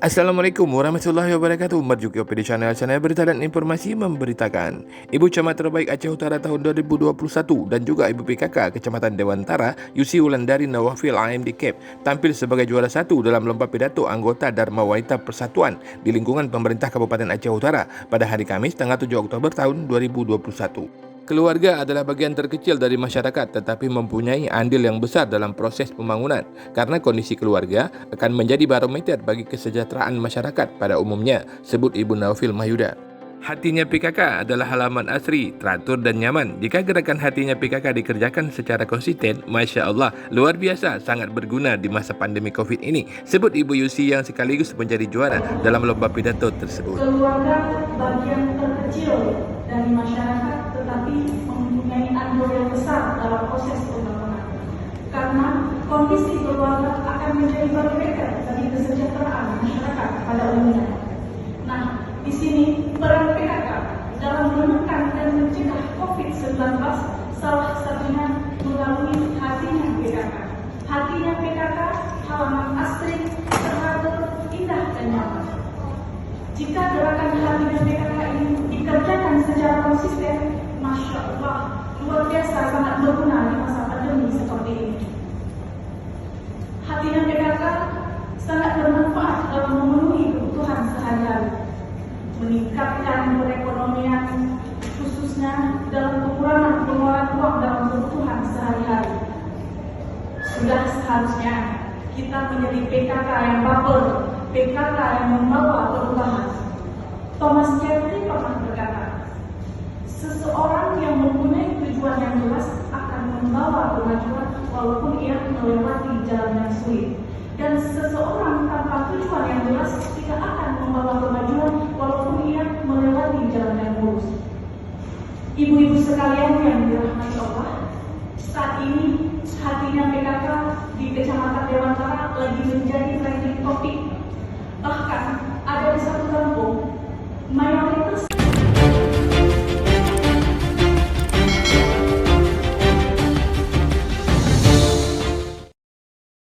Assalamualaikum warahmatullahi wabarakatuh. Merjuki di channel berita dan informasi memberitakan Ibu Camat Terbaik Aceh Utara tahun 2021 dan juga Ibu PKK Kecamatan Dewantara Yusi Wulandari Nawafil AMD Cap tampil sebagai juara satu dalam lomba pidato anggota Dharma Wanita Persatuan di lingkungan pemerintah Kabupaten Aceh Utara pada hari Kamis tanggal 7 Oktober tahun 2021. Keluarga adalah bagian terkecil dari masyarakat tetapi mempunyai andil yang besar dalam proses pembangunan karena kondisi keluarga akan menjadi barometer bagi kesejahteraan masyarakat pada umumnya, sebut Ibu Nawafil Mahyuda. Hatinya PKK adalah halaman asri, teratur dan nyaman. Jika gerakan hatinya PKK dikerjakan secara konsisten, Masya Allah, luar biasa, sangat berguna di masa pandemi COVID ini, sebut Ibu Yusi yang sekaligus menjadi juara dalam lomba pidato tersebut. Keluarga bagian terkecil dari masyarakat tetapi mempunyai andil yang besar dalam proses pembangunan. Karena kondisi keluarga akan menjadi barometer bagi kesejahteraan masyarakat pada umumnya. Nah, di sini peran PKK dalam menekan dan mencegah COVID-19 salah satunya melalui hatinya PKK. Hatinya PKK halaman asri, teratur, indah dan nyaman. Jika gerakan hatinya PKK ini dikerjakan secara konsisten, Masya Allah, luar biasa sangat berguna di masa pandemi seperti ini. Hatinya PKK sangat bermanfaat dalam memenuhi kebutuhan sehari-hari, meningkatkan perekonomian, khususnya dalam pengurangan pengeluaran uang dalam kebutuhan sehari-hari. Sudah seharusnya kita menjadi PKK yang baper, PKK yang membawa perubahan. Thomas Jeffrey pernah berkata, seseorang yang mempunyai tujuan yang jelas akan membawa kemajuan walaupun ia melewati jalan yang sulit. Dan seseorang tanpa tujuan yang jelas tidak akan membawa kemajuan walaupun ia melewati jalan yang lurus. Ibu-ibu sekalian yang dirahmati Allah, saat ini hatinya PKK di Kecamatan Dewantara lagi menjadi trending topik. Bahkan